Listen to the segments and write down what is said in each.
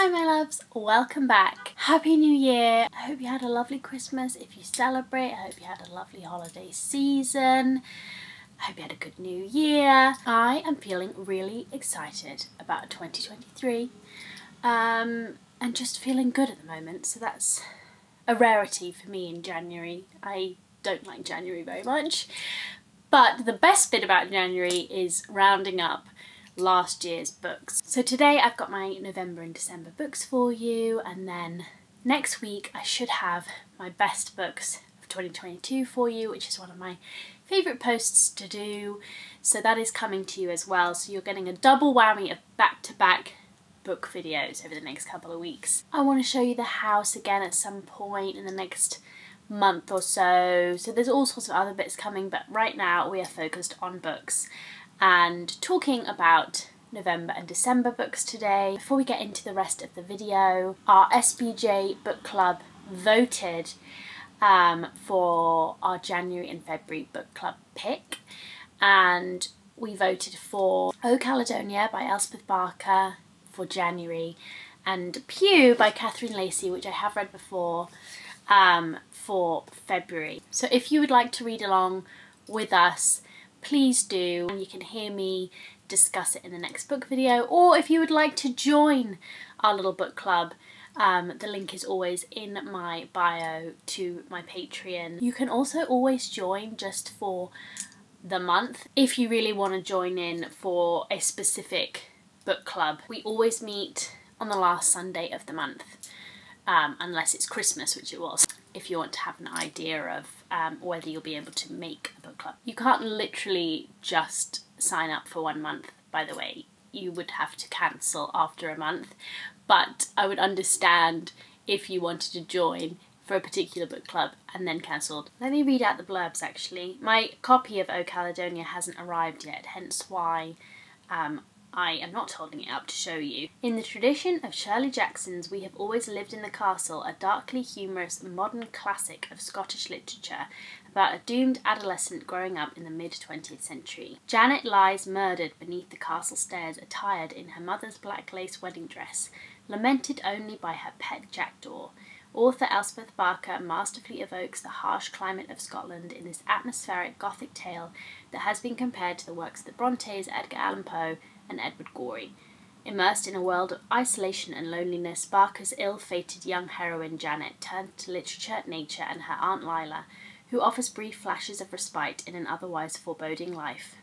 Hi my loves, welcome back. Happy New Year. I hope you had a lovely Christmas. If you celebrate, I hope you had a lovely holiday season. I hope you had a good new year. I am feeling really excited about 2023 and just feeling good at the moment, so that's a rarity for me in January. I don't like January very much, but the best bit about January is rounding up last year's books. So today I've got my November and December books for you, and then next week I should have my best books of 2022 for you, which is one of my favourite posts to do. So that is coming to you as well. So you're getting a double whammy of back-to-back book videos over the next couple of weeks. I want to show you the house again at some point in the next month or so. So there's all sorts of other bits coming, but right now we are focused on books and talking about November and December books today. Before we get into the rest of the video, our SBJ book club voted for our January and February book club pick, and we voted for O Caledonia by Elspeth Barker for January and Pew by Catherine Lacey, which I have read before, for February. So if you would like to read along with us, please do, and you can hear me discuss it in the next book video. Or if you would like to join our little book club, the link is always in my bio to my Patreon. You can also always join just for the month if you really want to join in for a specific book club. We always meet on the last Sunday of the month, unless it's Christmas, which it was, if you want to have an idea of whether you'll be able to make a book club. You can't literally just sign up for 1 month, by the way. You would have to cancel after a month, but I would understand if you wanted to join for a particular book club and then cancelled. Let me read out the blurbs actually. My copy of O Caledonia hasn't arrived yet, hence why I am not holding it up to show you. In the tradition of Shirley Jackson's We Have Always Lived in the Castle, a darkly humorous modern classic of Scottish literature about a doomed adolescent growing up in the mid-20th century. Janet lies murdered beneath the castle stairs, attired in her mother's black lace wedding dress, lamented only by her pet jackdaw. Author Elspeth Barker masterfully evokes the harsh climate of Scotland in this atmospheric Gothic tale that has been compared to the works of the Brontes, Edgar Allan Poe, and Edward Gorey. Immersed in a world of isolation and loneliness, Barker's ill-fated young heroine Janet turns to literature, nature, and her Aunt Lila, who offers brief flashes of respite in an otherwise foreboding life.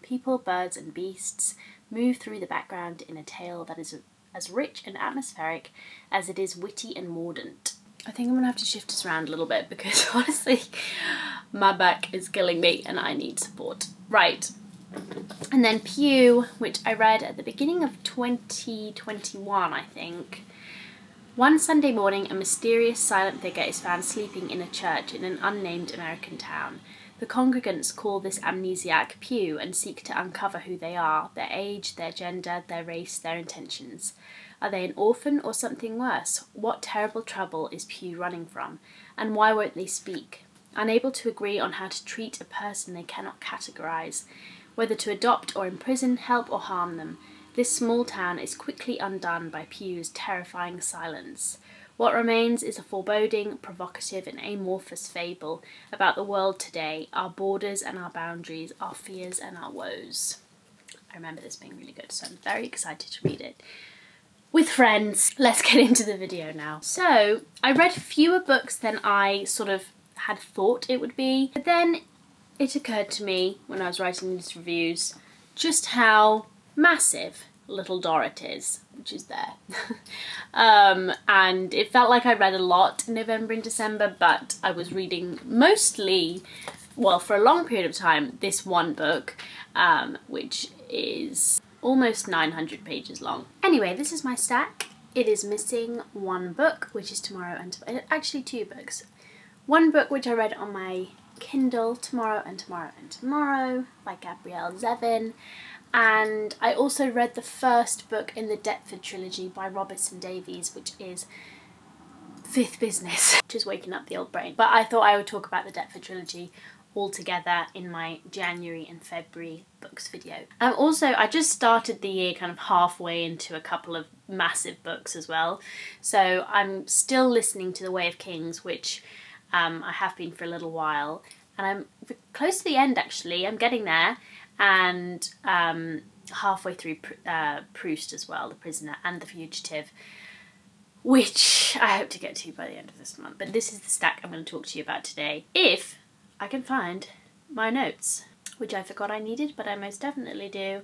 People, birds, and beasts move through the background in a tale that is as rich and atmospheric as it is witty and mordant. I think I'm going to have to shift this around a little bit because honestly my back is killing me and I need support. Right. And then Pew, which I read at the beginning of 2021, I think. One Sunday morning, a mysterious silent figure is found sleeping in a church in an unnamed American town. The congregants call this amnesiac Pew and seek to uncover who they are, their age, their gender, their race, their intentions. Are they an orphan or something worse? What terrible trouble is Pew running from? And why won't they speak? Unable to agree on how to treat a person they cannot categorize, whether to adopt or imprison, help or harm them, this small town is quickly undone by Pew's terrifying silence. What remains is a foreboding, provocative and amorphous fable about the world today, our borders and our boundaries, our fears and our woes. I remember this being really good, so I'm very excited to read it with friends. Let's get into the video now. So, I read fewer books than I sort of had thought it would be, but then it occurred to me when I was writing these reviews just how massive little Dorrit is, which is there. And it felt like I read a lot in November and December, but I was reading mostly, well, for a long period of time, this one book, which is almost 900 pages long. Anyway, this is my stack. It is missing one book, which is Tomorrow and actually 2 books. One book which I read on my Kindle, Tomorrow and Tomorrow and Tomorrow by Gabrielle Zevin, and I also read the first book in the Deptford trilogy by Robertson Davies, which is Fifth Business, which is waking up the old brain. But I thought I would talk about the Deptford trilogy all together in my January and February books video. Also, I just started the year kind of halfway into a couple of massive books as well. So I'm still listening to The Way of Kings, which I have been for a little while. And I'm close to the end, actually. I'm getting there. And halfway through Proust as well, The Prisoner and The Fugitive, which I hope to get to by the end of this month. But this is the stack I'm going to talk to you about today, if I can find my notes, which I forgot I needed, but I most definitely do.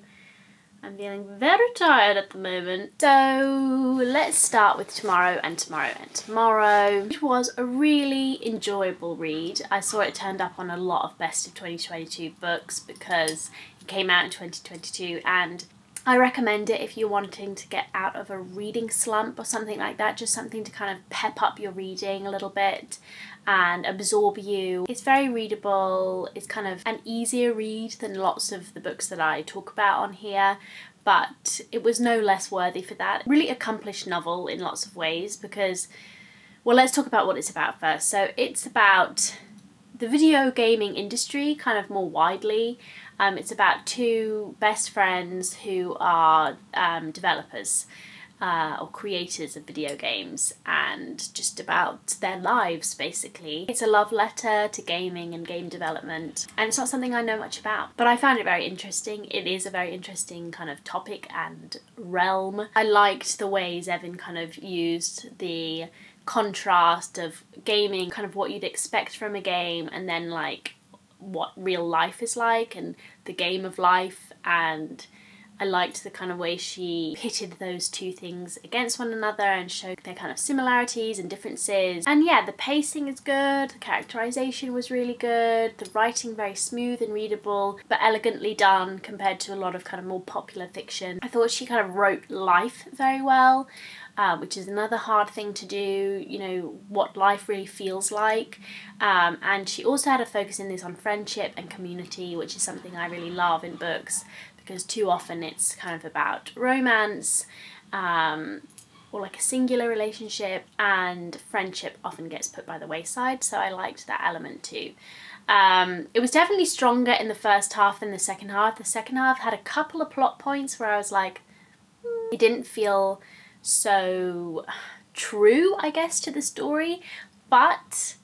I'm feeling very tired at the moment. So let's start with Tomorrow and Tomorrow and Tomorrow. It was a really enjoyable read. I saw it turned up on a lot of Best of 2022 books because it came out in 2022, and I recommend it if you're wanting to get out of a reading slump or something like that, just something to kind of pep up your reading a little bit and absorb you. It's very readable. It's kind of an easier read than lots of the books that I talk about on here, but it was no less worthy for that. Really accomplished novel in lots of ways because, well, let's talk about what it's about first. So it's about the video gaming industry kind of more widely. It's about two best friends who are developers or creators of video games, and just about their lives basically. It's a love letter to gaming and game development, and it's not something I know much about, but I found it very interesting. It is a very interesting kind of topic and realm. I liked the way Zevin kind of used the contrast of gaming, kind of what you'd expect from a game, and then like what real life is like and the game of life. And I liked the kind of way she pitted those two things against one another and showed their kind of similarities and differences. And yeah, the pacing is good, the characterization was really good, the writing very smooth and readable but elegantly done compared to a lot of kind of more popular fiction. I thought she kind of wrote life very well, which is another hard thing to do, you know, what life really feels like. And she also had a focus in this on friendship and community, which is something I really love in books, because too often it's kind of about romance or like a singular relationship, and friendship often gets put by the wayside, so I liked that element too. It was definitely stronger in the first half than the second half. The second half had a couple of plot points where I was like, it didn't feel so true, I guess, to the story, but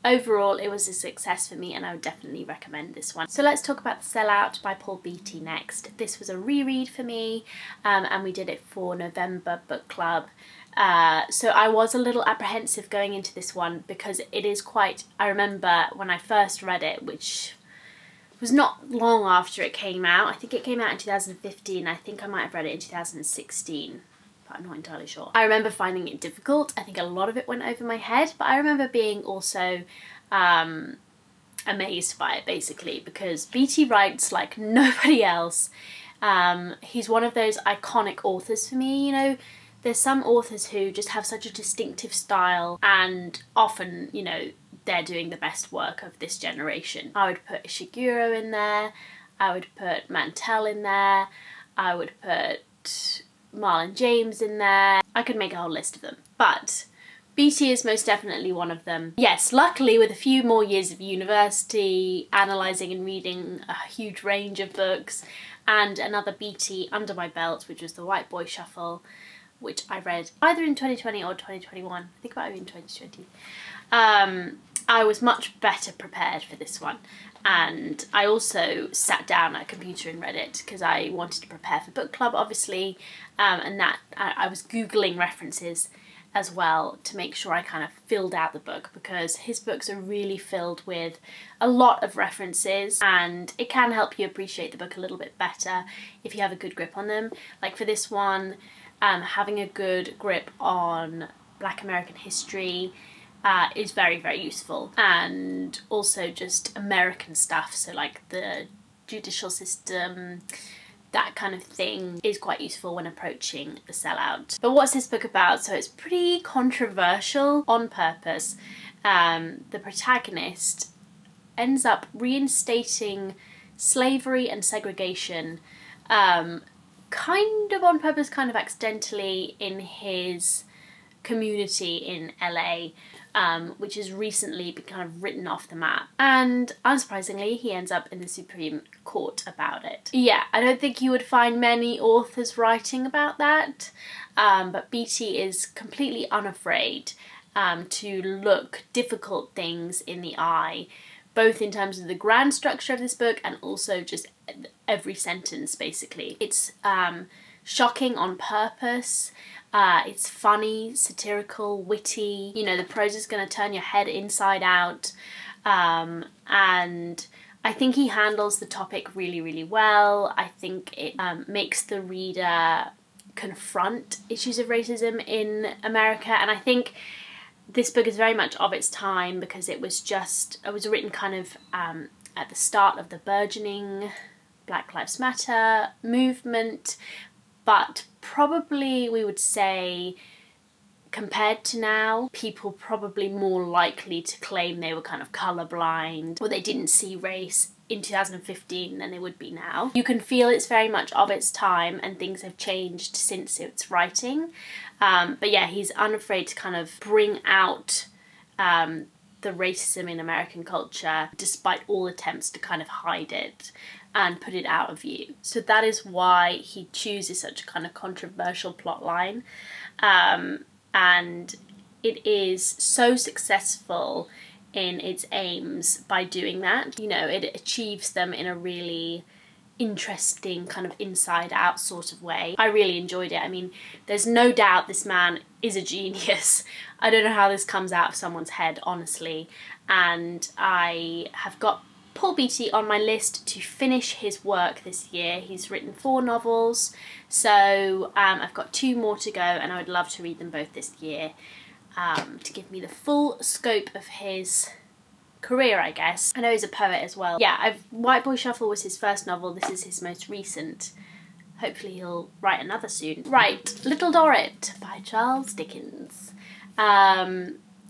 overall it was a success for me and I would definitely recommend this one. So let's talk about Sellout by Paul Beatty next. This was a reread for me, and we did it for November book club. So I was a little apprehensive going into this one because it is quite, I remember when I first read it, which was not long after it came out. I think it came out in 2015. I think I might have read it in 2016. I'm not entirely sure. I remember finding it difficult. I think a lot of it went over my head, but I remember being also amazed by it basically because Beatty writes like nobody else. He's one of those iconic authors for me, you know. There's some authors who just have such a distinctive style, and often, you know, they're doing the best work of this generation. I would put Ishiguro in there, I would put Mantel in there, I would put Marlon James in there. I could make a whole list of them, but Beatty is most definitely one of them. Yes, luckily with a few more years of university, analysing and reading a huge range of books, and another Beatty under my belt, which was The White Boy Shuffle, which I read either in 2020 or 2021. I think about it in 2020. I was much better prepared for this one. And I also sat down at a computer and read it because I wanted to prepare for book club, obviously, and that I was Googling references as well to make sure I kind of filled out the book, because his books are really filled with a lot of references and it can help you appreciate the book a little bit better if you have a good grip on them. Like for this one, having a good grip on Black American history is very, very useful, and also just American stuff, so like the judicial system, that kind of thing is quite useful when approaching the Sellout. But what's this book about? So it's pretty controversial on purpose. The protagonist ends up reinstating slavery and segregation, kind of on purpose, kind of accidentally, in his community in LA, which has recently been kind of written off the map. And unsurprisingly, he ends up in the Supreme Court about it. Yeah, I don't think you would find many authors writing about that, but Beatty is completely unafraid to look difficult things in the eye, both in terms of the grand structure of this book and also just every sentence, basically. It's shocking on purpose. It's funny, satirical, witty. You know, the prose is going to turn your head inside out. And I think he handles the topic really, really well. I think it makes the reader confront issues of racism in America. And I think this book is very much of its time because it was written kind of at the start of the burgeoning Black Lives Matter movement, but probably we would say compared to now, people probably more likely to claim they were kind of colourblind or they didn't see race in 2015 than they would be now. You can feel it's very much of its time and things have changed since its writing. But yeah, he's unafraid to kind of bring out the racism in American culture despite all attempts to kind of hide it and put it out of view. So that is why he chooses such a kind of controversial plotline. And it is so successful in its aims by doing that. You know, it achieves them in a really interesting kind of inside out sort of way. I really enjoyed it. I mean, there's no doubt this man is a genius. I don't know how this comes out of someone's head, honestly. And I have got Paul Beatty on my list to finish his work this year. He's written 4 novels, so I've got 2 more to go and I would love to read them both this year to give me the full scope of his career, I guess. I know he's a poet as well. Yeah, White Boy Shuffle was his first novel. This is his most recent. Hopefully he'll write another soon. Right, Little Dorrit by Charles Dickens.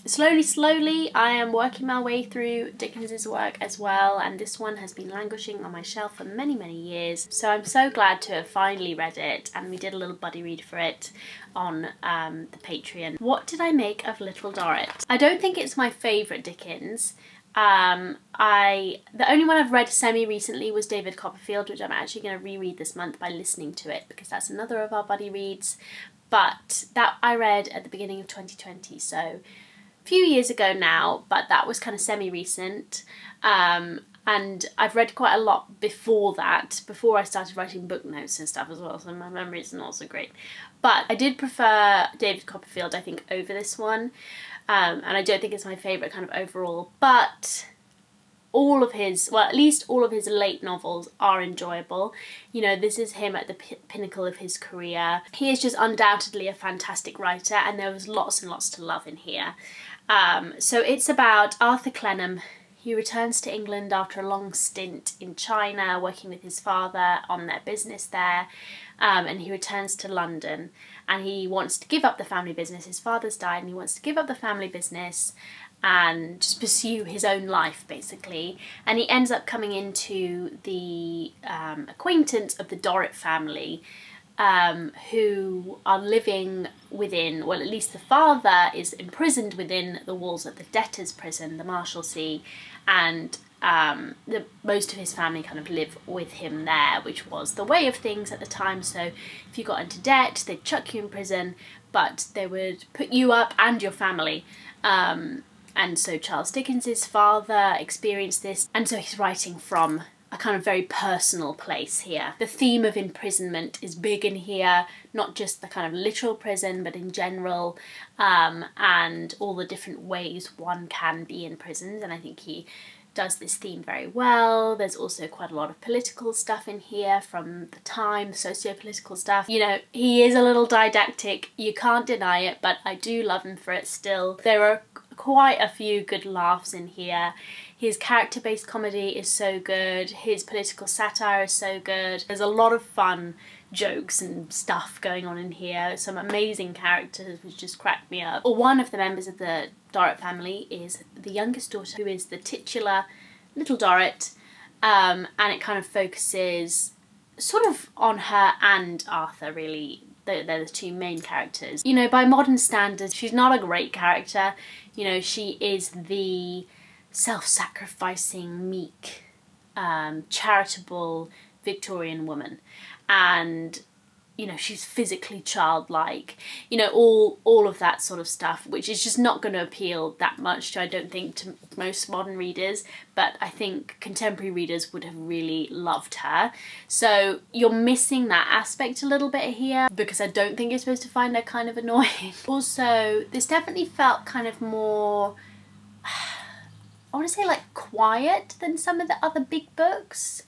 Slowly, I am working my way through Dickens's work as well, and this one has been languishing on my shelf for many, many years. So I'm so glad to have finally read it, and we did a little buddy read for it on the Patreon. What did I make of Little Dorrit? I don't think it's my favourite Dickens. The only one I've read semi-recently was David Copperfield, which I'm actually going to reread this month by listening to it, because that's another of our buddy reads. But that I read at the beginning of 2020, so few years ago now, but that was kind of semi-recent, and I've read quite a lot before that, before I started writing book notes and stuff as well, so my memory is not so great. But I did prefer David Copperfield, I think, over this one, and I don't think it's my favourite kind of overall, but all of his, well, at least all of his late novels are enjoyable. You know, this is him at the pinnacle of his career. He is just undoubtedly a fantastic writer, and there was lots and lots to love in here. So it's about Arthur Clenham. He returns to England after a long stint in China, working with his father on their business there, and he returns to London, and he wants to give up the family business. His father's died, and he wants to give up the family business and just pursue his own life, basically. And he ends up coming into the acquaintance of the Dorrit family, who are living within, well, at least the father is imprisoned within the walls of the debtor's prison, the Marshalsea, and most of his family kind of live with him there, which was the way of things at the time. So if you got into debt, they'd chuck you in prison, but they would put you up and your family. And so Charles Dickens's father experienced this, and so he's writing from a kind of very personal place here. The theme of imprisonment is big in here, not just the kind of literal prison, but in general, and all the different ways one can be in prisons, and I think he does this theme very well. There's also quite a lot of political stuff in here from the time, socio-political stuff. You know, he is a little didactic, you can't deny it, but I do love him for it still. There are quite a few good laughs in here. His character-based comedy is so good. His political satire is so good. There's a lot of fun jokes and stuff going on in here. Some amazing characters which just crack me up. One of the members of the Dorrit family is the youngest daughter, who is the titular Little Dorrit, and it kind of focuses sort of on her and Arthur, really, they're the two main characters. You know, by modern standards, she's not a great character. You know, she is the self-sacrificing, meek, charitable Victorian woman, and you know, she's physically childlike, you know, all of that sort of stuff, which is just not going to appeal that much to, I don't think, to most modern readers, but I think contemporary readers would have really loved her. So you're missing that aspect a little bit here, because I don't think you're supposed to find her kind of annoying. Also, this definitely felt kind of more, I want to say, like, quiet than some of the other big books.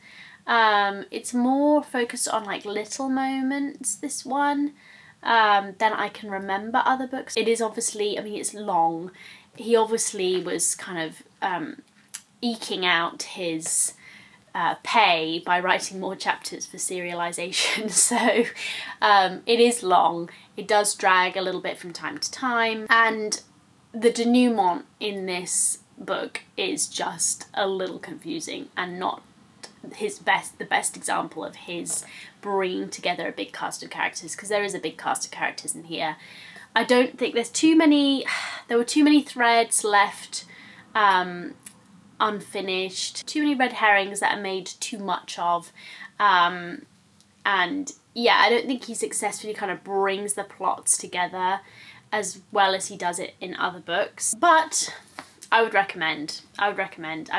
It's more focused on like little moments, this one, than I can remember other books. It is obviously, I mean, it's long. He obviously was kind of eking out his pay by writing more chapters for serialization. So it is long. It does drag a little bit from time to time, and the denouement in this book is just a little confusing and not the best example of his bringing together a big cast of characters, because there is a big cast of characters in here. I don't think there were too many threads left unfinished, too many red herrings that are made too much of, and yeah, I don't think he successfully kind of brings the plots together as well as he does it in other books. But I would recommend. I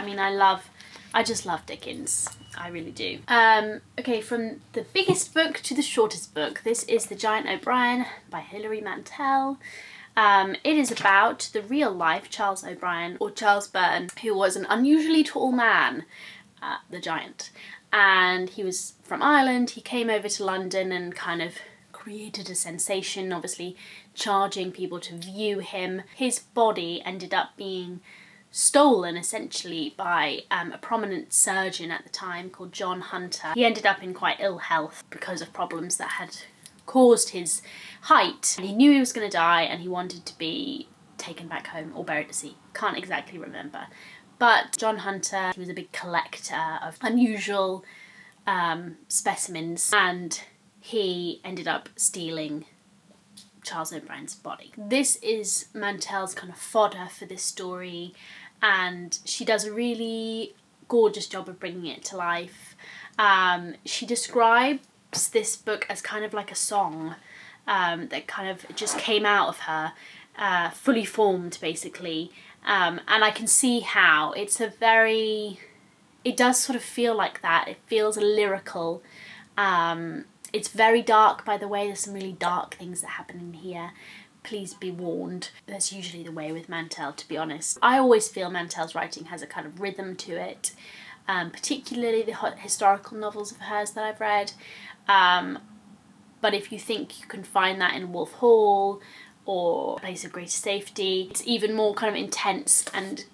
mean, I just love Dickens. I really do. Okay, from the biggest book to the shortest book. This is The Giant O'Brien by Hilary Mantel. It is about the real life Charles O'Brien, or Charles Byrne, who was an unusually tall man, the giant. And he was from Ireland. He came over to London and kind of created a sensation, obviously charging people to view him. His body ended up being stolen essentially by a prominent surgeon at the time called John Hunter. He ended up in quite ill health because of problems that had caused his height. And he knew he was going to die, and he wanted to be taken back home or buried at sea. Can't exactly remember. But John Hunter, he was a big collector of unusual specimens, and he ended up stealing Charles O'Brien's body. This is Mantel's kind of fodder for this story, and she does a really gorgeous job of bringing it to life. She describes this book as kind of like a song that kind of just came out of her, fully formed basically, and I can see how it does sort of feel like that. It feels lyrical. It's very dark, by the way. There's some really dark things that happen in here. Please be warned. That's usually the way with Mantel, to be honest. I always feel Mantel's writing has a kind of rhythm to it, particularly the historical novels of hers that I've read. But if you think you can find that in Wolf Hall or Place of Greater Safety, it's even more kind of intense and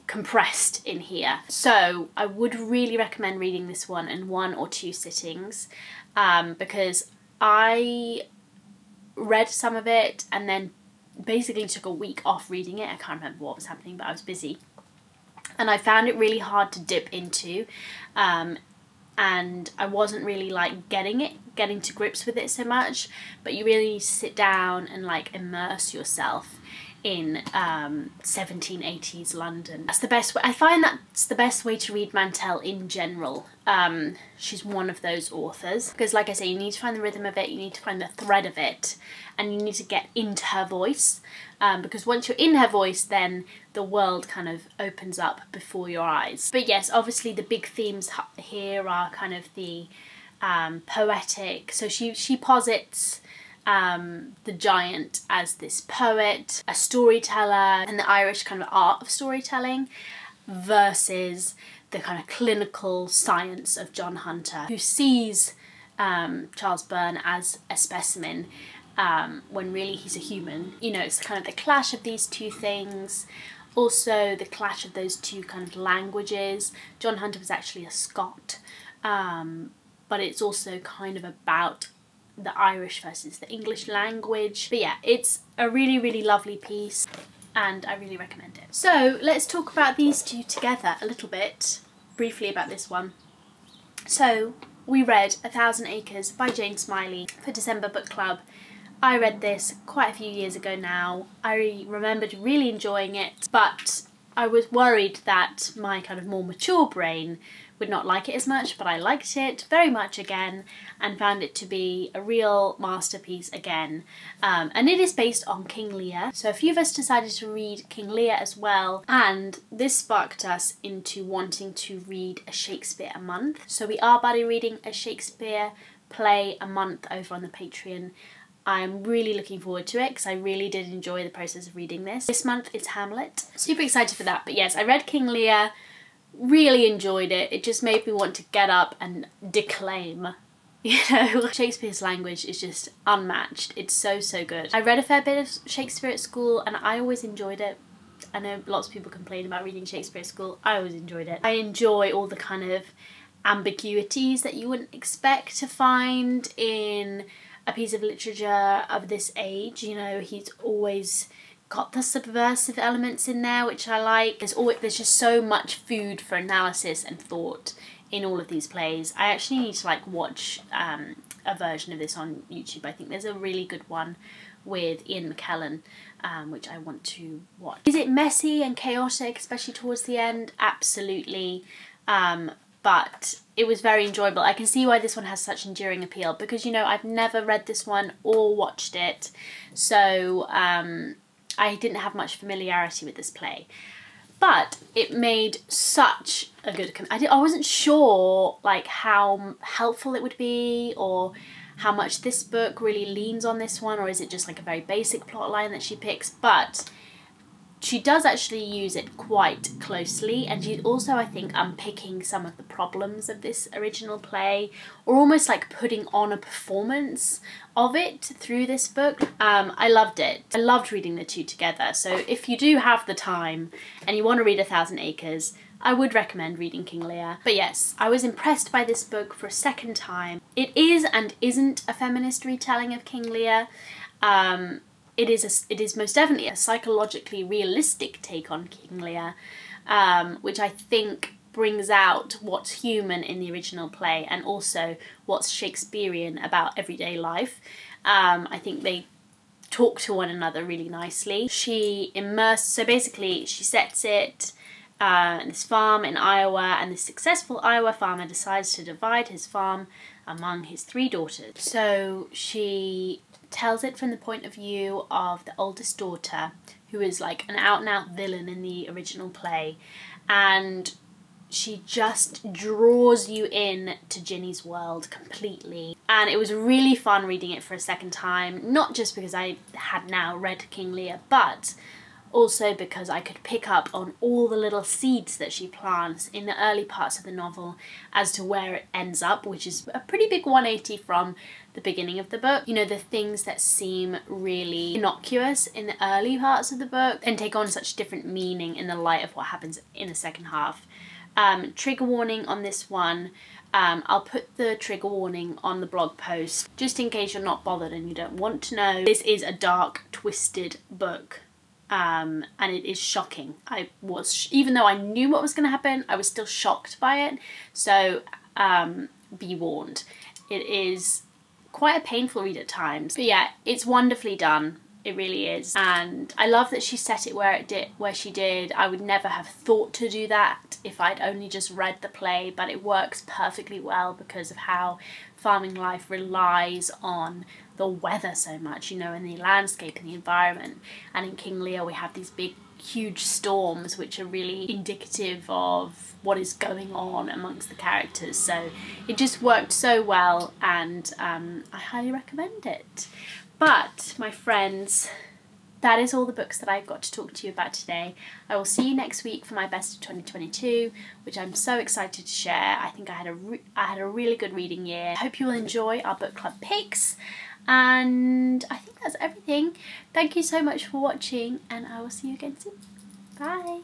compressed in here. So I would really recommend reading this one in 1 or 2 sittings, because I read some of it and then basically took a week off reading it. I can't remember what was happening, but I was busy. And I found it really hard to dip into, and I wasn't really like getting to grips with it so much, but you really need to sit down and like immerse yourself in 1780s London. That's the best way. I find that's the best way to read Mantel in general. She's one of those authors, because like I say, you need to find the rhythm of it, you need to find the thread of it, and you need to get into her voice, because once you're in her voice, then the world kind of opens up before your eyes. But yes, obviously the big themes here are kind of the poetic. So she posits the giant as this poet, a storyteller, and the Irish kind of art of storytelling, versus the kind of clinical science of John Hunter, who sees Charles Byrne as a specimen when really he's a human. You know, it's kind of the clash of these two things. Also the clash of those two kind of languages. John Hunter was actually a Scot, but it's also kind of about the Irish versus the English language. But yeah, it's a really, really lovely piece, and I really recommend it. So let's talk about these two together a little bit, briefly about this one. So we read 1,000 Acres by Jane Smiley for December Book Club. I read this quite a few years ago now. I remembered really enjoying it, but I was worried that my kind of more mature brain would not like it as much, but I liked it very much again and found it to be a real masterpiece again. And it is based on King Lear. So a few of us decided to read King Lear as well, and this sparked us into wanting to read a Shakespeare a month. So we are buddy reading a Shakespeare play a month over on the Patreon. I'm really looking forward to it because I really did enjoy the process of reading this. This month it's Hamlet. Super excited for that. But yes, I read King Lear, really enjoyed it. It just made me want to get up and declaim. You know, Shakespeare's language is just unmatched. It's so, so good. I read a fair bit of Shakespeare at school and I always enjoyed it. I know lots of people complain about reading Shakespeare at school. I always enjoyed it. I enjoy all the kind of ambiguities that you wouldn't expect to find in a piece of literature of this age. You know, he's always got the subversive elements in there, which I like. There's just so much food for analysis and thought in all of these plays. I actually need to like watch a version of this on YouTube. I think there's a really good one with Ian McKellen, which I want to watch. Is it messy and chaotic, especially towards the end? Absolutely. But it was very enjoyable. I can see why this one has such enduring appeal because, you know, I've never read this one or watched it. So I didn't have much familiarity with this play. But it made such a good... I wasn't sure like how helpful it would be or how much this book really leans on this one, or is it just like a very basic plot line that she picks. But she does actually use it quite closely, and she's also, I think, unpicking some of the problems of this original play, or almost like putting on a performance of it through this book. I loved it. I loved reading the two together. So if you do have the time and you want to read 1,000 Acres, I would recommend reading King Lear. But yes, I was impressed by this book for a second time. It is and isn't a feminist retelling of King Lear. It is most definitely a psychologically realistic take on King Lear, which I think brings out what's human in the original play and also what's Shakespearean about everyday life. I think they talk to one another really nicely. So basically she sets it in this farm in Iowa, and this successful Iowa farmer decides to divide his farm among his 3 daughters. So she tells it from the point of view of the oldest daughter, who is like an out-and-out villain in the original play, and she just draws you in to Ginny's world completely. And it was really fun reading it for a second time, not just because I had now read King Lear, but also because I could pick up on all the little seeds that she plants in the early parts of the novel as to where it ends up, which is a pretty big 180 from the beginning of the book. You know, the things that seem really innocuous in the early parts of the book and take on such different meaning in the light of what happens in the second half. Trigger warning on this one. I'll put the trigger warning on the blog post just in case you're not bothered and you don't want to know. This is a dark, twisted book. And it is shocking. Even though I knew what was going to happen, I was still shocked by it. So be warned. It is quite a painful read at times. But yeah, it's wonderfully done. It really is. And I love that she set it where she did. I would never have thought to do that if I'd only just read the play, but it works perfectly well because of how farming life relies on the weather so much, you know, and the landscape and the environment. And in King Lear we have these big, huge storms which are really indicative of what is going on amongst the characters. So it just worked so well, and I highly recommend it. But my friends, that is all the books that I've got to talk to you about today. I will see you next week for my best of 2022, which I'm so excited to share. I think I had a really good reading year. I hope you will enjoy our book club picks, and I think that's everything. Thank you so much for watching, and I will see you again soon. Bye.